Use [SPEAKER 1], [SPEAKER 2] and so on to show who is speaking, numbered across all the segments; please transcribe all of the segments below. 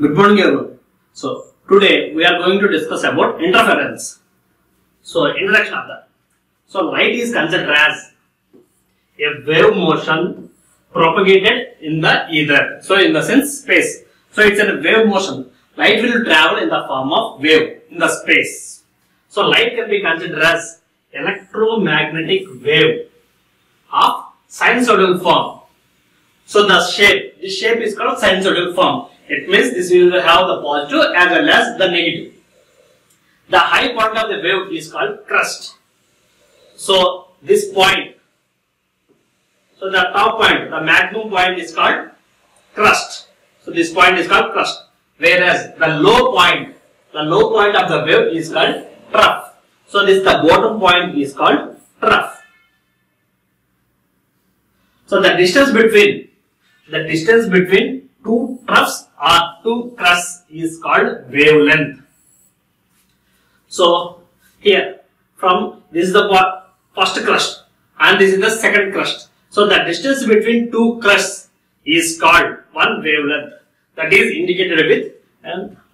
[SPEAKER 1] Good morning everyone. So today we are going to discuss about interference. So introduction of that. So light is considered as a wave motion propagated in the ether. So in the sense space. So it's a wave motion. Light will travel in the form of wave in the space. So light can be considered as electromagnetic wave of sinusoidal form. So this shape is called sinusoidal form. It means this will have the positive as well as the negative. The high point of the wave is called crest. So this point, so the top point, the maximum point is called crest. So this point is called crest. Whereas the low point of the wave is called trough. So this the bottom point is called trough. So the distance between two troughs or two crests is called wavelength. So here from this is the first crest and this is the second crest. So the distance between two crests is called one wavelength, that is indicated with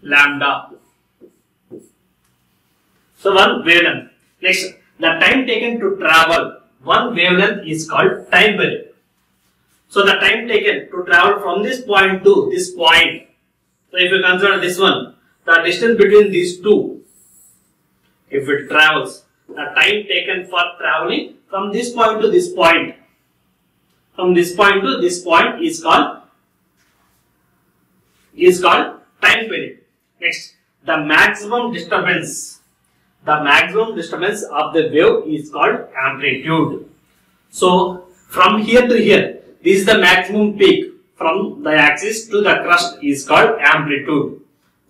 [SPEAKER 1] lambda. So one wavelength. Next, the time taken to travel one wavelength is called time period. So the time taken to travel from this point to this point. So if you consider this one, the distance between these two, if it travels, the time taken for traveling from this point to this point, is called time period. Next, the maximum disturbance of the wave is called amplitude. So from here to here, this is the maximum peak from the axis to the crest is called amplitude.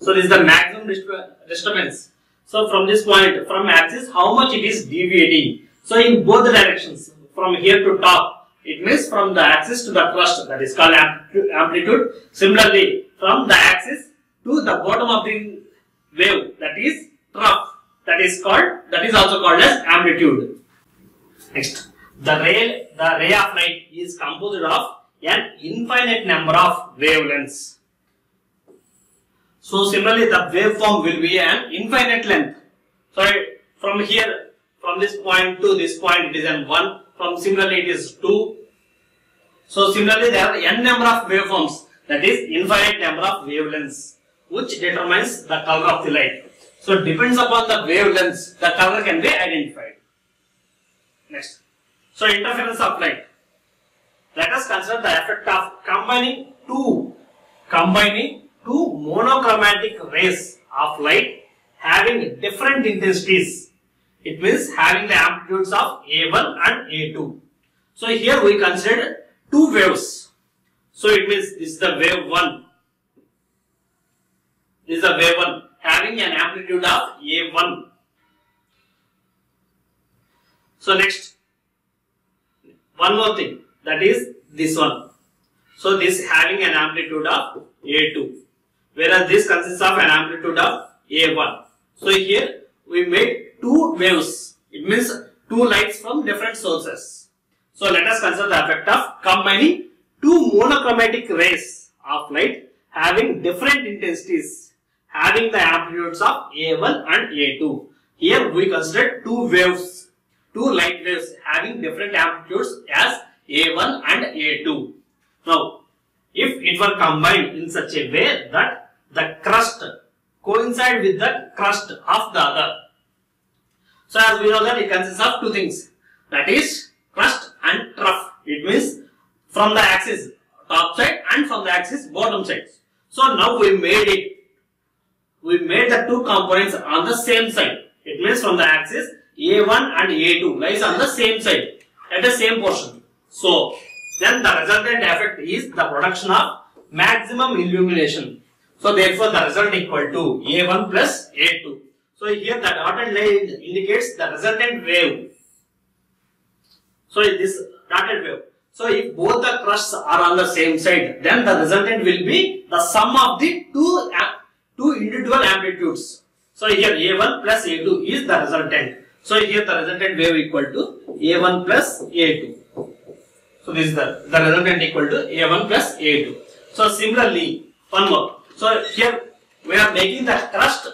[SPEAKER 1] So this is the maximum disturbance. So from this point, from axis, how much it is deviating. So in both the directions, from here to top, it means from the axis to the crest, that is called amplitude. Similarly, from the axis to the bottom of the wave, that is trough, that is also called as amplitude. Next, the ray of light is composed of an infinite number of wavelengths. So similarly, the waveform will be an infinite length. So from here, from this point to this point, it is an 1. From similarly, it is 2. So similarly, there are n number of waveforms, that is infinite number of wavelengths, which determines the color of the light. So depends upon the wavelengths, the color can be identified. Next. So interference of light. Let us consider the effect of combining two monochromatic rays of light having different intensities. It means having the amplitudes of A1 and A2. So here we consider two waves. So it means this is the wave 1. This is the wave 1 having an amplitude of A1. So next, one more thing, that is this one. So this having an amplitude of A2, whereas this consists of an amplitude of A1. So here we made two waves. It means two lights from different sources. So let us consider the effect of combining two monochromatic rays of light having different intensities, having the amplitudes of A1 and A2. Here we consider two light waves having different amplitudes as A1 and A2. Now, if it were combined in such a way that the crest coincide with the crest of the other. So as we know that it consists of two things, that is crest and trough. It means from the axis top side and from the axis bottom side. So now we made the two components on the same side. It means from the axis A1 and A2 lies on the same side at the same portion. So then the resultant effect is the production of maximum illumination. So therefore the result equal to A1 plus A2. So here the dotted line indicates the resultant wave. So this dotted wave. So if both the crests are on the same side, then the resultant will be the sum of the two individual amplitudes. So here A1 plus A2 is the resultant. So here the resultant wave equal to A1 plus A2. So this is the resultant equal to A1 plus A2. So similarly, one more. So here we are making the thrust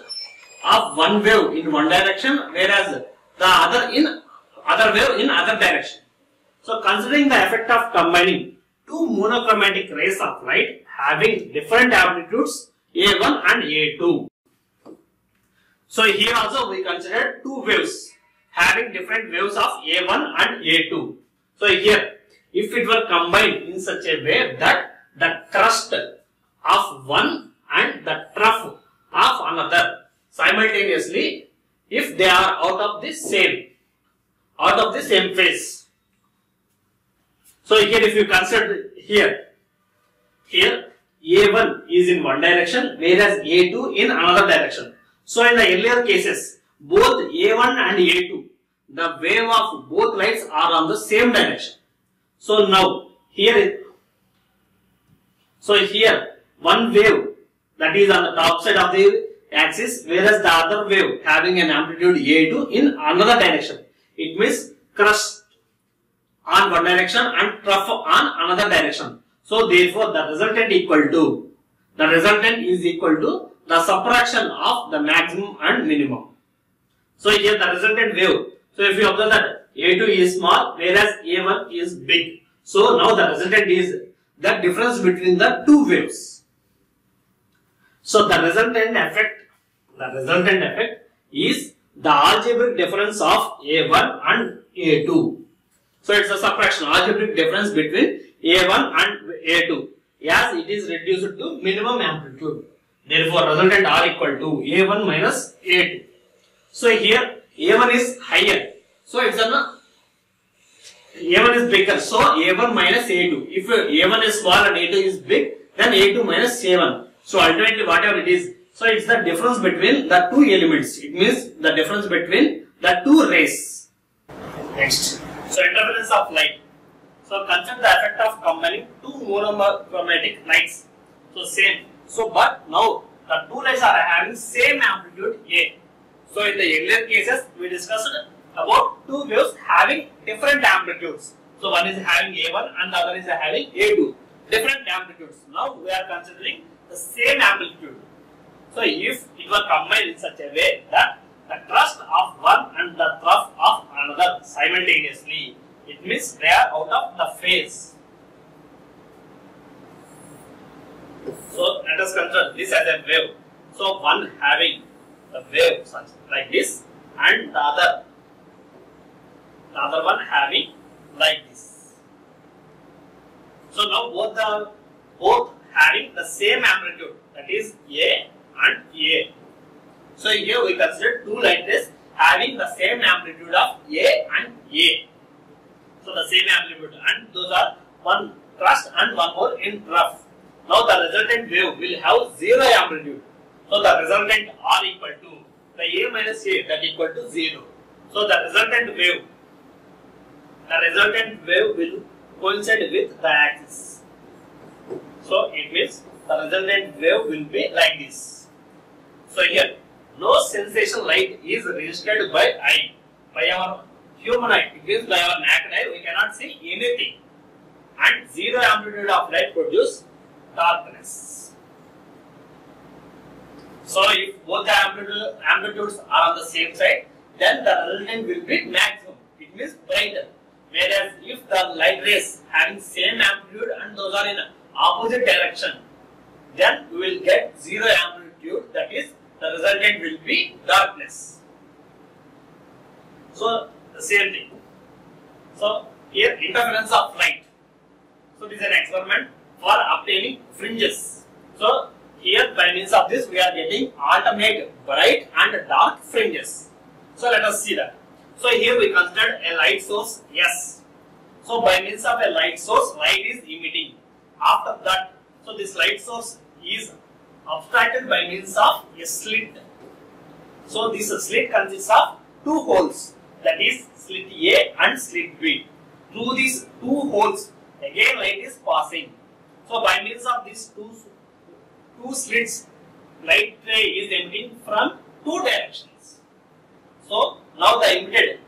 [SPEAKER 1] of one wave in one direction, whereas the other wave in other direction. So considering the effect of combining two monochromatic rays of light having different amplitudes A1 and A2. So here also we consider two waves having different waves of A1 and A2. So here, if it were combined in such a way that the thrust of one and the trough of another simultaneously, if they are out of the same phase. So here if you consider here A1 is in one direction, whereas A2 in another direction. So in the earlier cases, both A1 and A2, the wave of both lights are on the same direction. So now here one wave that is on the top side of the axis, whereas the other wave having an amplitude A2 in another direction. It means crest on one direction and trough on another direction. So therefore the resultant is equal to the subtraction of the maximum and minimum. So here the resultant wave. So if you observe that A2 is small, whereas A1 is big. So now the resultant is the difference between the two waves. So the resultant effect is the algebraic difference of A1 and A2. So it's a subtraction, algebraic difference between A1 and A2, as it is reduced to minimum amplitude. Therefore, resultant are equal to A1 minus A2. So here A1 is higher. So it's A1 is bigger. So A1 minus A2. If A1 is small and A2 is big, then A2 minus A1. So ultimately whatever it is, so it's the difference between the two elements. It means the difference between the two rays. Next. So interference of light. So consider the effect of combining two monochromatic lights. So same. So but now the two lights are having same amplitude A. So in the earlier cases we discussed about two waves having different amplitudes. So one is having A1 and the other is having A2. Different amplitudes. Now we are considering the same amplitude. So if it were combined in such a way that the thrust of one and the trough of another simultaneously, it means they are out of the phase. So let us consider this as a wave. So one having the wave such like this and the other one having like this. So now both having the same amplitude, that is A and A. So here we consider two light rays having the same amplitude of A and A. So the same amplitude, and those are one thrust and one more in trough. Now the resultant wave will have zero amplitude. So the resultant are equal to the A minus A, that equal to 0. So the resultant wave will coincide with the axis. So it means the resultant wave will be like this. So here no sensation light is registered by eye, by our human eye. It means by our naked eye we cannot see anything, and zero amplitude of light produce darkness. So if both the amplitudes are on the same side, then the resultant will be maximum. It means brighter. Whereas if the light rays having same amplitude and those are in opposite direction, then we will get zero amplitude, that is the resultant will be darkness. So the same thing. So here interference of light. So this is an experiment for obtaining fringes. So here by means of this we are getting alternate bright and dark fringes. So let us see that. So here we consider a light source S. So by means of a light source, light is emitting. After that, so this light source is obstructed by means of a slit. So this slit consists of two holes, that is slit A and slit B. Through these two holes, again light is passing. So by means of these two slits, light ray is emitting from two directions. So now the emitted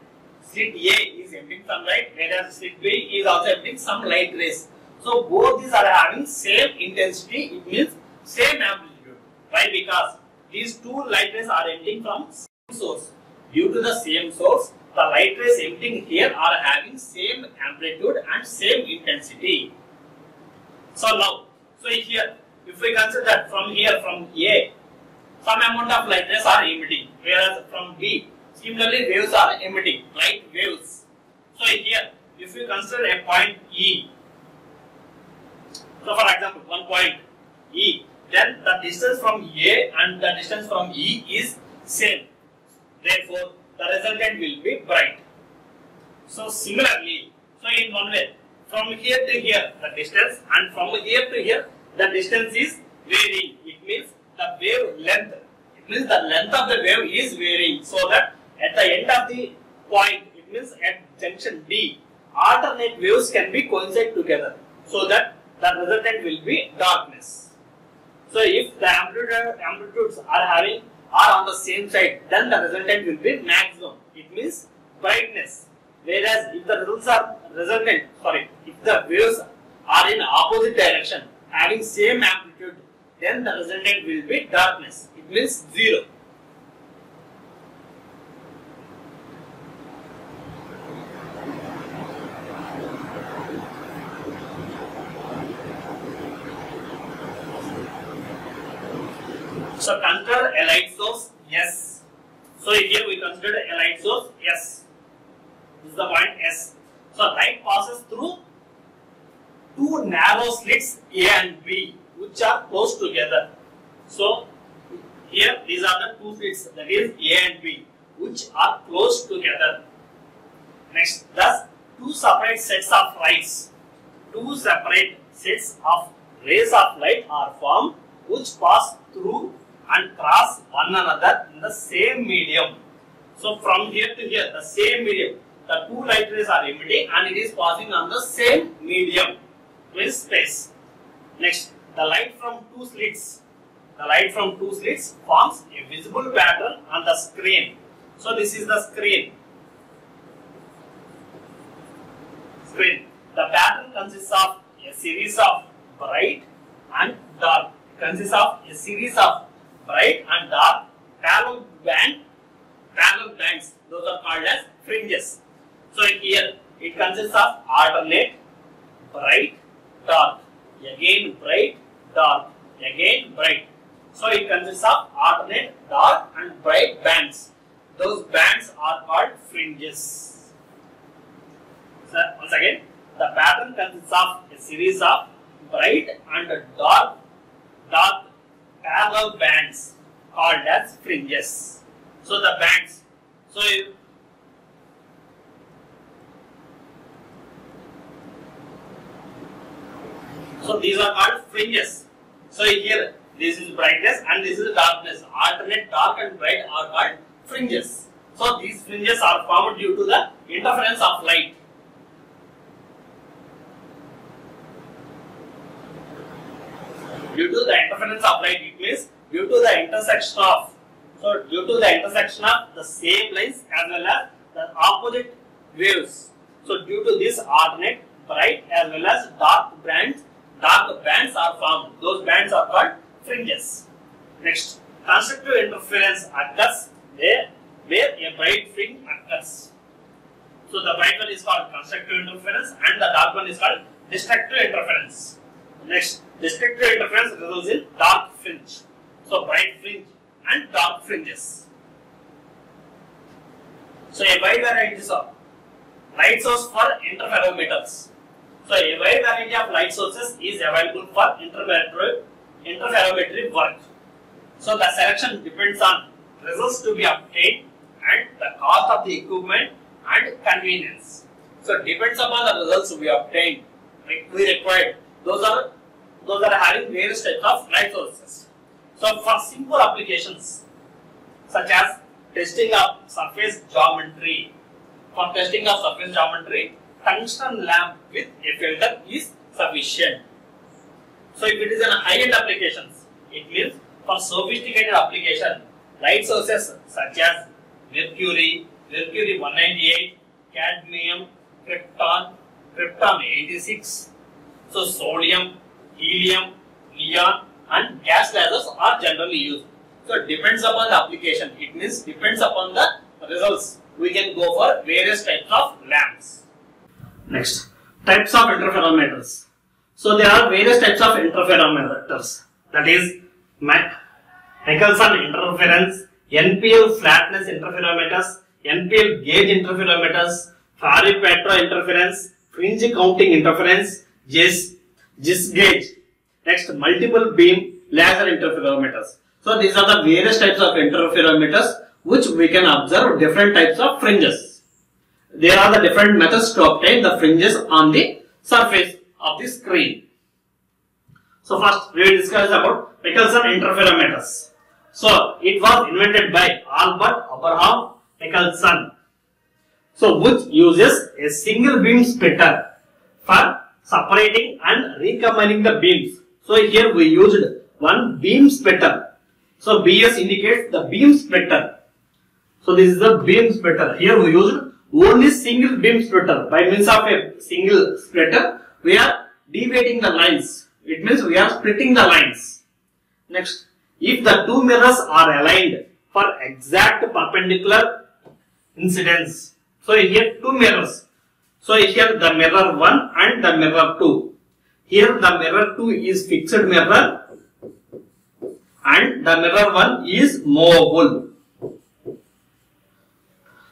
[SPEAKER 1] slit A is emitting some light, whereas slit B is also emitting some light rays. So both these are having same intensity, it means same amplitude. Why? Because these two light rays are emitting from same source. Due to the same source, the light rays emitting here are having same amplitude and same intensity. So now, here, if we consider that from here, from A, some amount of light rays are emitting, whereas from B, similarly waves are emitting, light waves. So here, if we consider a point E, so for example, one point E, then the distance from A and the distance from E is same. Therefore, the resultant will be bright. So similarly, so in one way, from here to here the distance, and from here to here the distance is varying. It means the wave length. It means the length of the wave is varying. So that at the end of the point, it means at junction D, alternate waves can be coincide together. So that the resultant will be darkness. So if the amplitudes are on the same side, then the resultant will be maximum. It means brightness. Whereas if the if the waves are in opposite direction, having same amplitude, then the resultant will be darkness. It means 0. So consider a light source S. So here we consider a light source S. This is the point S. So light passes through two narrow slits A and B, which are close together. So here these are the two slits, that is A and B, which are close together. Next, thus two separate sets of lights, two separate sets of rays of light are formed, which pass through and cross one another in the same medium. So from here to here, the same medium, the two light rays are emitting and it is passing on the same medium, with space. Next, the light from two slits forms a visible pattern on the screen. So this is the screen. The pattern consists of a series of bright and dark. Parallel bands. Those are called as fringes. So here it consists of alternate bright, dark, again bright, dark, again bright. So it consists of alternate dark and bright bands. Those bands are called fringes. So once again, the pattern consists of a series of bright and dark parallel bands called as fringes. So the bands. So these are called fringes. So here this is brightness and this is darkness. Alternate dark and bright are called fringes. So these fringes are formed due to the interference of light. Due to the interference of light, it means due to the intersection of the same lines as well as the opposite waves. So due to this alternate bright as well as dark bands are formed. Those bands are called fringes. Next, constructive interference occurs where a bright fringe occurs. So the bright one is called constructive interference and the dark one is called destructive interference. Next, destructive interference results in dark fringe. So bright fringe and dark fringes. So a wide variety of light source for interferometers. So a wide variety of light sources is available for interferometry work. So the selection depends on results to be obtained and the cost of the equipment and convenience. So it depends upon the results we obtained. We required. Those are having various types of light sources. So for simple applications such as testing of surface geometry, tungsten lamp with a filter is sufficient. So if it is an high-end applications, it means for sophisticated application, light sources such as mercury 198, cadmium, krypton 86, so sodium, helium, neon, and gas lasers are generally used. So it depends upon the application. It means depends upon the results. We can go for various types of lamps. Next, types of interferometers. So there are various types of interferometers. That is Michelson interference, NPL flatness interferometers, NPL gauge interferometers, Fari-Petro interference, fringe counting interference, JIS gauge. Next, multiple beam laser interferometers. So these are the various types of interferometers which we can observe different types of fringes. There are the different methods to obtain the fringes on the surface of the screen. So first we will discuss about Michelson interferometers. So it was invented by Albert Abraham Michelson. So which uses a single beam splitter for separating and recombining the beams. So here we used one beam splitter. So BS indicates the beam splitter. So this is the beam splitter. Here we used only single beam splitter. By means of a single splitter, we are deviating the lines. It means we are splitting the lines. Next, if the two mirrors are aligned for exact perpendicular incidence. So here two mirrors. So here the mirror 1 and the mirror 2. Here the mirror 2 is fixed mirror and the mirror 1 is movable.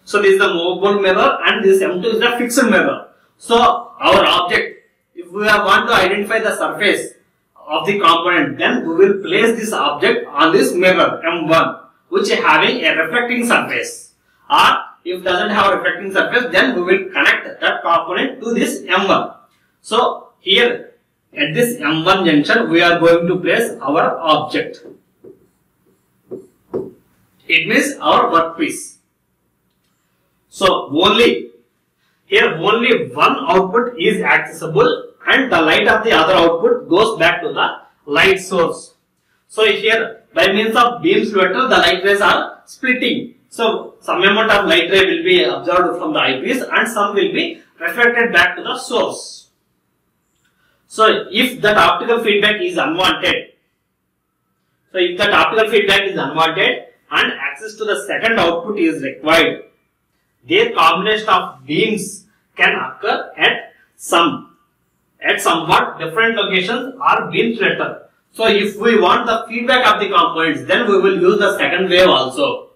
[SPEAKER 1] So this is the movable mirror and this M2 is the fixed mirror. So our object, if we want to identify the surface of the component, then we will place this object on this mirror M1 which is having a reflecting surface, or if doesn't have a reflecting surface, then we will connect that component to this M1. So here at this M1 junction we are going to place our object. It means our workpiece. So here only one output is accessible and the light of the other output goes back to the light source. So here by means of beam splitter the light rays are splitting. So some amount of light ray will be observed from the eyepiece and some will be reflected back to the source. So if that optical feedback is unwanted, and access to the second output is required, their combination of beams can occur at somewhat different locations or beam splitter. So if we want the feedback of the components, then we will use the second wave also.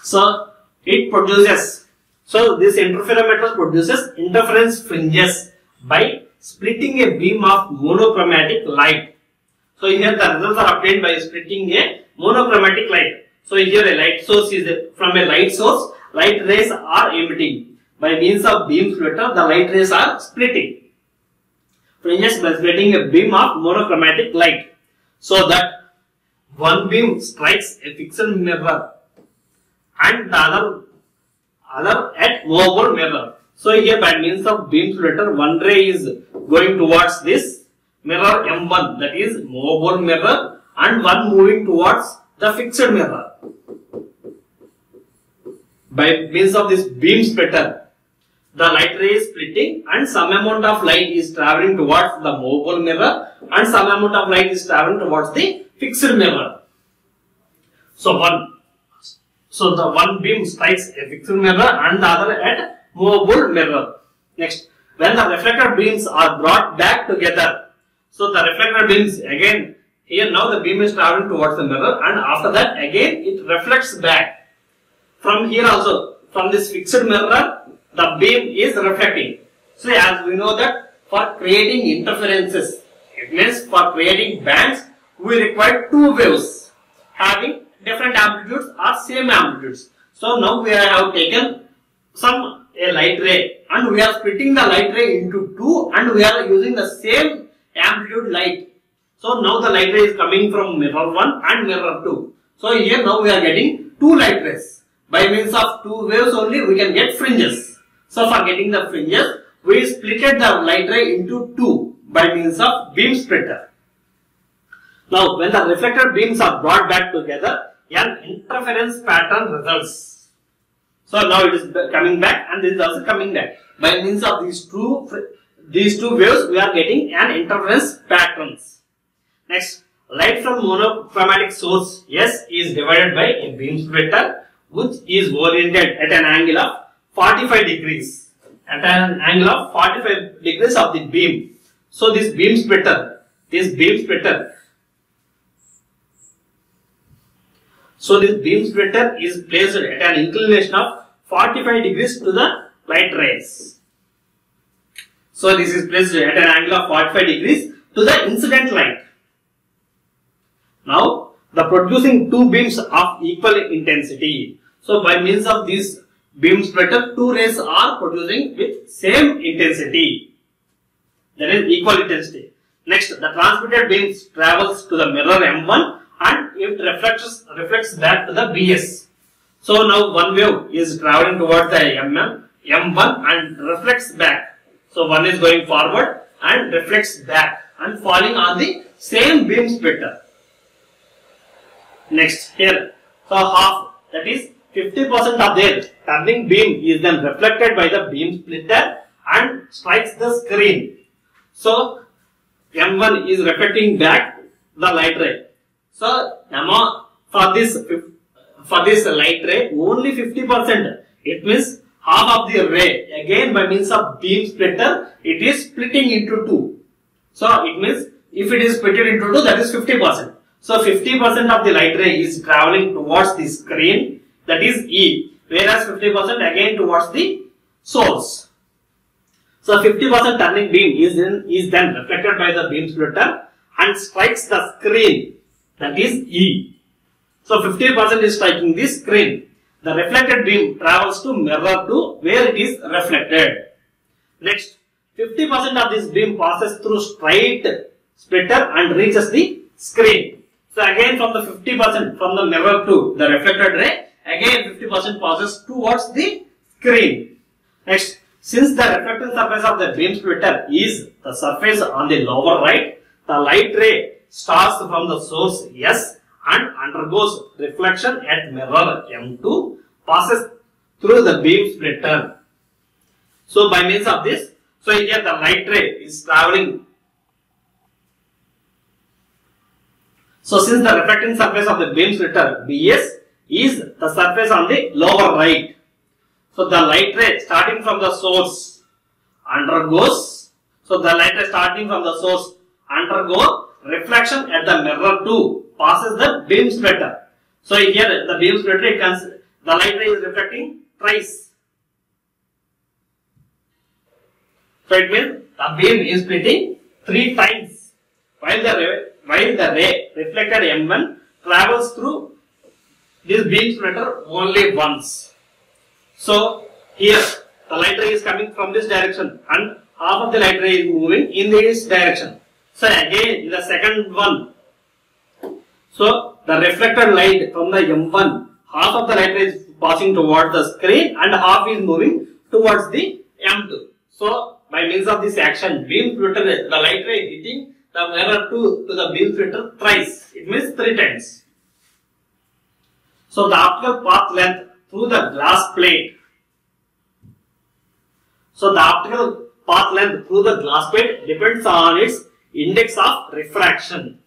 [SPEAKER 1] So it produces, so this interferometer produces interference fringes by splitting a beam of monochromatic light. So here the results are obtained by splitting a monochromatic light. So here a light source is from a light source, light rays are emitting. By means of beam splitter, the light rays are splitting fringes by splitting a beam of monochromatic light. So that one beam strikes a fixed mirror and the other at movable mirror. So here by means of beam splitter, one ray is going towards this mirror M1, that is movable mirror, and one moving towards the fixed mirror. By means of this beam splitter, the light ray is splitting and some amount of light is traveling towards the movable mirror and some amount of light is traveling towards the fixed mirror. So the one beam strikes a fixed mirror and the other at movable mirror. Next, when the reflected beams are brought back together, so the reflected beams again, here now the beam is traveling towards the mirror and after that again it reflects back. From here also, from this fixed mirror, the beam is reflecting. So as we know that for creating interferences, it means for creating bands, we require two waves having different amplitudes or same amplitudes. So now we have taken a light ray and we are splitting the light ray into two and we are using the same amplitude light. So now the light ray is coming from mirror 1 and mirror 2. So here now we are getting two light rays. By means of two waves only we can get fringes. So for getting the fringes, we splitted the light ray into two by means of beam splitter. Now when the reflected beams are brought back together, an interference pattern results. So now it is coming back and this is also coming back. By means of these two waves, we are getting an interference patterns. Next, light from monochromatic source S is divided by a beam splitter which is oriented at an angle of 45 degrees. At an angle of 45 degrees of the beam. So this beam splitter is placed at an inclination of 45 degrees to the light rays. So this is placed at an angle of 45 degrees to the incident light. Now the producing two beams of equal intensity. So by means of this beam splitter, two rays are producing with same intensity. That is equal intensity. Next, the transmitted beam travels to the mirror M1 and it reflects back to the BS. So now one wave is traveling towards the M1 and reflects back. So one is going forward and reflects back and falling on the same beam splitter. Next, here, so half, that is 50% of their turning beam is then reflected by the beam splitter and strikes the screen. So M1 is reflecting back the light ray. So for this light ray only 50%. It means half of the ray, again by means of beam splitter, it is splitting into two. So it means if it is split into two, that is 50%. So 50% of the light ray is traveling towards the screen, that is E, whereas 50% again towards the source. So 50% turning beam is then reflected by the beam splitter and strikes the screen, that is E. So 50% is striking the screen. The reflected beam travels to mirror 2 where it is reflected. Next, 50% of this beam passes through straight splitter and reaches the screen. So again from the 50% from the mirror to the reflected ray, again 50% passes towards the screen. Next, since the reflecting surface of the beam splitter is the surface on the lower right, the light ray starts from the source S and undergoes reflection at mirror M2, passes through the beam splitter. So by means of this, so here the light ray is traveling. So since the reflecting surface of the beam splitter BS is the surface on the lower right, so the light ray starting from the source undergoes reflection at the mirror 2, passes the beam splitter. So here the beam splitter, the light ray is reflecting thrice. So it means the beam is splitting 3 times while the ray reflected M1 travels through this beam splitter only once. So here the light ray is coming from this direction and half of the light ray is moving in this direction. So again in the second one, so the reflected light from the M1, half of the light ray is passing towards the screen and half is moving towards the M2. So by means of this action, beam splitter, the light ray hitting the mirror to the beam splitter thrice. It means 3 times. So the optical path length through the glass plate. So the optical path length through the glass plate depends on its index of refraction,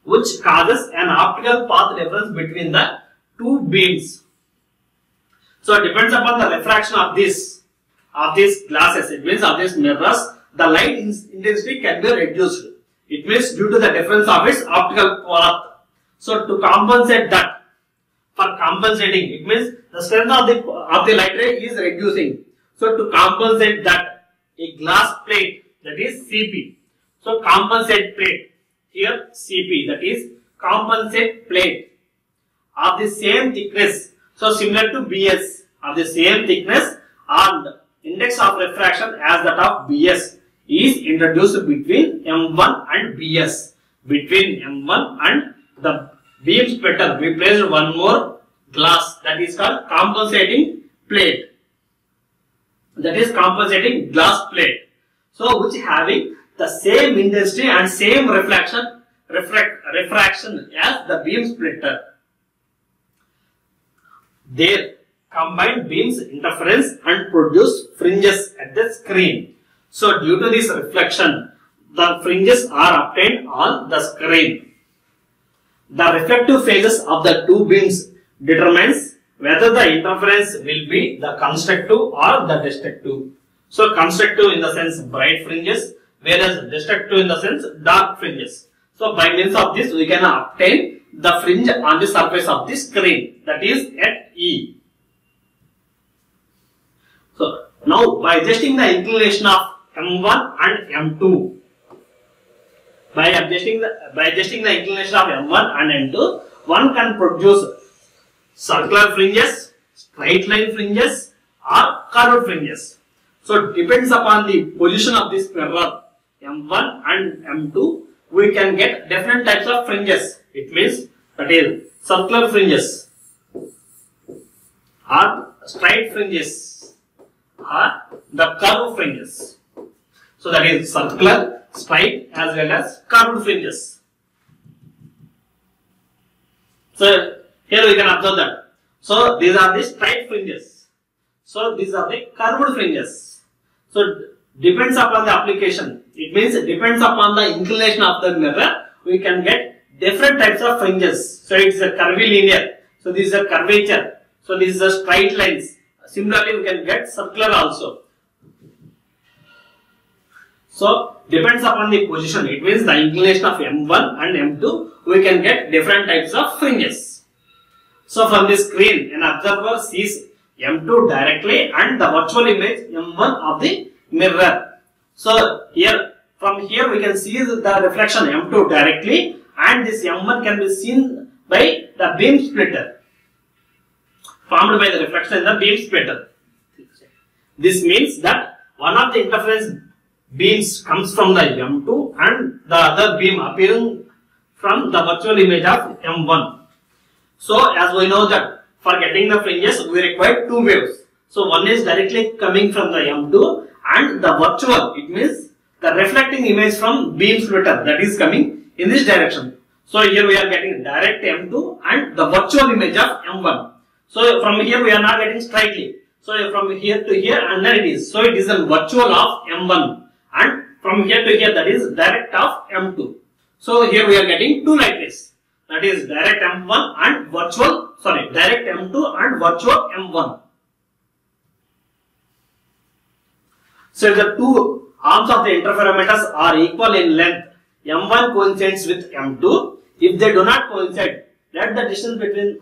[SPEAKER 1] which causes an optical path difference between the two beams. So it depends upon the refraction of these glasses. It means of these mirrors, the light intensity can be reduced. It means due to the difference of its optical path. So to compensate that, it means the strength of the light ray is reducing. So to compensate that, a glass plate, that is CP. So compensate plate, here CP, that is compensate plate of the same thickness. So similar to BS, of the same thickness and index of refraction as that of BS is introduced between M1 and BS. Between M1 and the beam splitter, we placed one more glass, that is called compensating plate. That is compensating glass plate. So which having the same intensity and same refraction as the beam splitter. Their combined beams interference and produce fringes at the screen. So due to this reflection, the fringes are obtained on the screen. The reflective phases of the two beams determines whether the interference will be the constructive or the destructive. So constructive in the sense bright fringes, whereas destructive in the sense dark fringes. So by means of this we can obtain the fringe on the surface of the screen, that is at E. So now by adjusting the inclination of M1 and M2, by adjusting the inclination of M1 and M2, one can produce circular fringes, straight line fringes or curved fringes. So it depends upon the position of this mirror M1 and M2, we can get different types of fringes. It means that is circular fringes or straight fringes or the curved fringes. So that is circular, straight as well as curved fringes. So here we can observe that. So these are the straight fringes. So these are the curved fringes. So depends upon the application. It means it depends upon the inclination of the mirror. We can get different types of fringes. So it is a curvilinear. So this is a curvature. So this is a straight lines. Similarly, we can get circular also. So depends upon the position. It means the inclination of M1 and M2. We can get different types of fringes. So from the screen, an observer sees M2 directly and the virtual image M1 of the mirror. So here, from here we can see the reflection M2 directly, and this M1 can be seen by the beam splitter, formed by the reflection in the beam splitter. This means that one of the interference beams comes from the M2 and the other beam appearing from the virtual image of M1. So as we know that for getting the fringes we require two waves. So one is directly coming from the M2 and the virtual, it means the reflecting image from beam splitter, that is coming in this direction. So here we are getting direct M2 and the virtual image of M1. So from here we are not getting straightly. So from here to here and then it is. So it is a virtual of M1 and from here to here that is direct of M2. So here we are getting two light rays. That is direct M1 and direct M2 and virtual M1. So if the two arms of the interferometers are equal in length, M1 coincides with M2. If they do not coincide, let the distance between